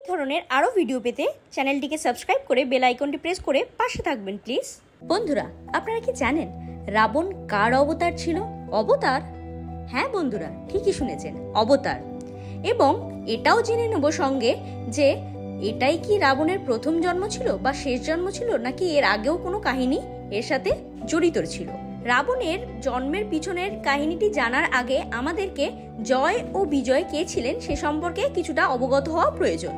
ধরনের আরো ভিডিও পেতে চ্যানেলটিকে সাবস্ক্রাইব করে বেল আইকনটি প্রেস করে পাশে থাকবেন প্লিজ। বন্ধুরা, আপনারা কি জানেন রাবণ কার অবতার ছিল? অবতার? হ্যাঁ বন্ধুরা, ঠিকই শুনেছেন, অবতার। এবং এটাও জেনে নেব সঙ্গে যে এটাই কি রাবণের প্রথম জন্ম ছিল বা শেষ জন্ম ছিল, নাকি এর আগেও কোনো কাহিনী এর সাথে জড়িত ছিল। রাবণের জন্মের পিছনের কাহিনীটি জানার আগে আমাদেরকে জয় ও বিজয় কে ছিলেন সে সম্পর্কে কিছুটা অবগত হওয়া প্রয়োজন।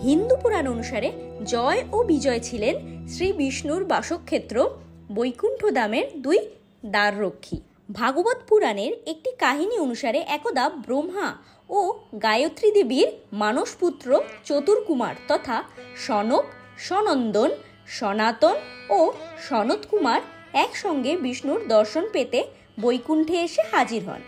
হিন্দু পুরাণ অনুসারে জয় ও বিজয় ছিলেন শ্রী বিষ্ণুর বাসক্ষেত্র বৈকুণ্ঠ ধামের দুই দ্বাররক্ষী। ভাগবত পুরাণের একটি কাহিনী অনুসারে একদা ব্রহ্মা ও গায়ত্রী দেবীর মানসপুত্র চতুর্কুমার তথা সনক, সনন্দন, সনাতন ও সনত কুমার একসঙ্গে বিষ্ণুর দর্শন পেতে বৈকুণ্ঠে এসে হাজির হন।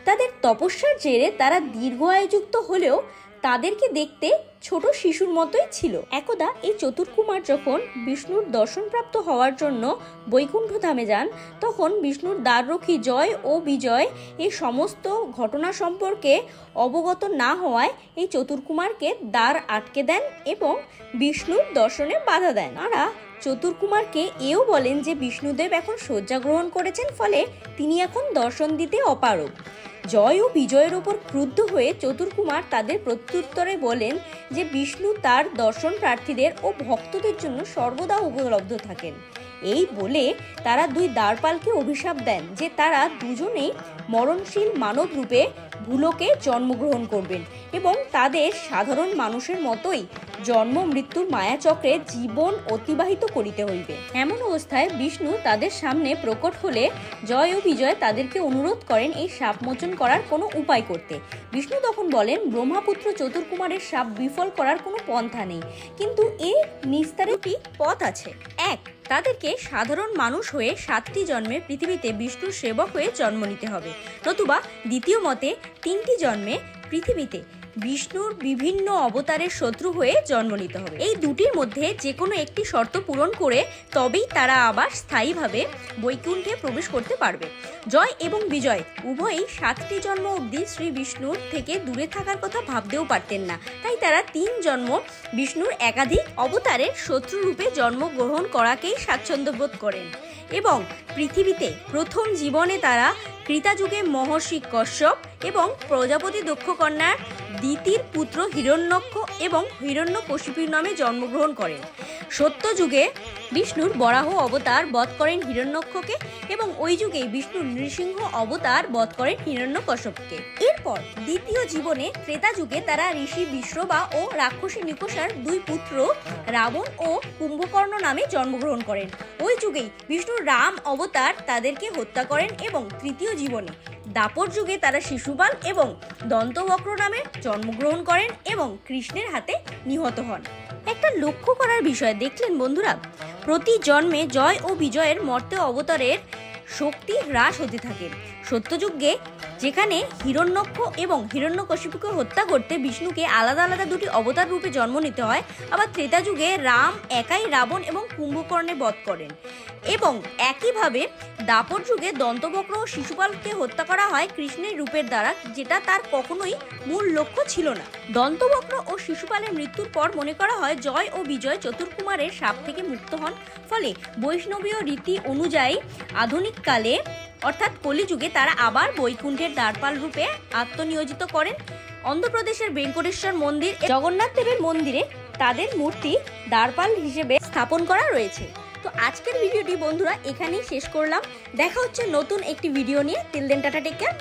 তাদের তপস্যার জেরে তারা দীর্ঘায়ুযুক্ত হলেও তাদেরকে দেখতে ছোট শিশুর মতোই ছিল। একদা এই চতুর্কুমার যখন বিষ্ণুর দর্শনপ্রাপ্ত হওয়ার জন্য বৈকুণ্ঠ ধামে যান, তখন বিষ্ণুর দ্বাররক্ষী জয় ও বিজয় এই সমস্ত ঘটনা সম্পর্কে অবগত না হওয়ায় এই চতুর্কুমারকে দ্বার আটকে দেন এবং বিষ্ণুর দর্শনে বাধা দেন। তারা চতুর্কুমারকে এও বলেন যে বিষ্ণুদেব এখন শয্যা গ্রহণ করেছেন, ফলে তিনি এখন দর্শন দিতে অপারগ। জয় ও বিজয়ের ওপর ক্রুদ্ধ হয়ে চতুর্কুমার তাদের প্রত্যুত্তরে বলেন যে বিষ্ণু তার দর্শন প্রার্থীদের ও ভক্তদের জন্য সর্বদা উপলব্ধ থাকেন। এই বলে তারা দুই দ্বারপালকে অভিশাপ দেন যে তারা দুজনেই মরণশীল মানব রূপে ভূলোকে জন্মগ্রহণ করবেন এবং তাদের সাধারণ মানুষের মতোই জন্ম মৃত্যুর মায়াচক্রে জীবন অতিবাহিত করিতে হইবে। এমন অবস্থায় বিষ্ণু তাদের সামনে প্রকট হলে জয় ও বিজয় তাদেরকে অনুরোধ করেন এই শাপ মোচন করার কোনো উপায় করতে। বিষ্ণু তখন বলেন ব্রহ্মাপুত্র চতুর্কুমারের শাপ বিফল করার কোনো পন্থা নেই, কিন্তু এর নিস্তারে একটি পথ আছে। এক, তাদেরকে সাধারণ মানুষ হয়ে 7টি জন্মে পৃথিবীতে বিষ্ণুর সেবক হয়ে জন্ম নিতে হবে, নতুবা দ্বিতীয় মতে 3টি জন্মে পৃথিবীতে বিষ্ণুর বিভিন্ন অবতারের শত্রু হয়ে জন্ম নিতে হবে। এই দুটির মধ্যে যে কোনো একটি শর্ত পূরণ করে তবেই তারা আবার স্থায়ীভাবে বৈকুণ্ঠে প্রবেশ করতে পারবে। জয় এবং বিজয় উভয়ই 7টি জন্ম অবধি শ্রী বিষ্ণুর থেকে দূরে থাকার কথা ভাবতেও পারতেন না, তাই তারা 3 জন্ম বিষ্ণুর একাধিক অবতারের শত্রু রূপে জন্মগ্রহণ করাকেই স্বাচ্ছন্দ্য বোধ করেন। এবং পৃথিবীতে প্রথম জীবনে তারা কৃতাযুগে মহর্ষি কশ্যপ এবং প্রজাপতি দক্ষকন্যার দ্বিতীয় পুত্র হিরণ্যক্ষ এবং হিরণ্যকশিপুর নামে জন্মগ্রহণ করেন। সত্যযুগে বিষ্ণুর বরাহ অবতার বধ করেন হিরণ্যক্ষকে এবং ওই যুগেই বিষ্ণুর নৃসিংহ অবতার বধ করেন হিরণ্যকশ্যপকে। এরপর দ্বিতীয় জীবনে ত্রেতা যুগে তারা ঋষি বিশ্রবা ও রাক্ষসী নিকষার 2 পুত্র রাবণ ও কুম্ভকর্ণ নামে জন্মগ্রহণ করেন। ওই যুগেই বিষ্ণুর রাম অবতার তাদেরকে হত্যা করেন এবং তৃতীয় জীবনে দাপর যুগে তারা শিশুপাল এবং দন্তবক্র নামে জন্মগ্রহণ করেন এবং কৃষ্ণের হাতে নিহত হন। একটা লক্ষ্য করার বিষয় দেখলেন বন্ধুরা, প্রতি জন্মে জয় ও বিজয়ের মর্তে অবতারের শক্তি হ্রাস হতে থাকে। সত্যযুগে যেখানে হিরণ্যক্ষ এবং হিরণ্যকশিপুকে হত্যা করতে বিষ্ণুকে আলাদা আলাদা 2টি অবতার রূপে জন্ম নিতে হয়, আবার ত্রেতা যুগে রাম একাই রাবণ এবং কুম্ভকর্ণে বধ করেন। এবং একইভাবে দাপর যুগে দন্তবক্র ও শিশুপালকে হত্যা করা হয় কৃষ্ণের রূপের দ্বারা, যেটা তার কখনোই মূল লক্ষ্য ছিল না। দন্তবক্র ও শিশুপালের মৃত্যুর পর মনে করা হয় জয় ও বিজয় চতুর্কুমারের শাপ থেকে মুক্ত হন, ফলে বৈষ্ণবীয় রীতি অনুযায়ী আধুনিক কালে অর্থাৎ কলিযুগে তারা আবার বৈকুণ্ঠের দ্বারপাল রূপে আত্মনিয়োজিত করেন। অন্ধ্রপ্রদেশের বেঙ্কটেশ্বর মন্দির, জগন্নাথ দেবের মন্দিরে তাদের মূর্তি দ্বারপাল হিসেবে স্থাপন করা রয়েছে। তো আজকের ভিডিওটি বন্ধুরা এখানেই শেষ করলাম। দেখা হচ্ছে নতুন একটি ভিডিও নিয়ে। Till then tata, take care.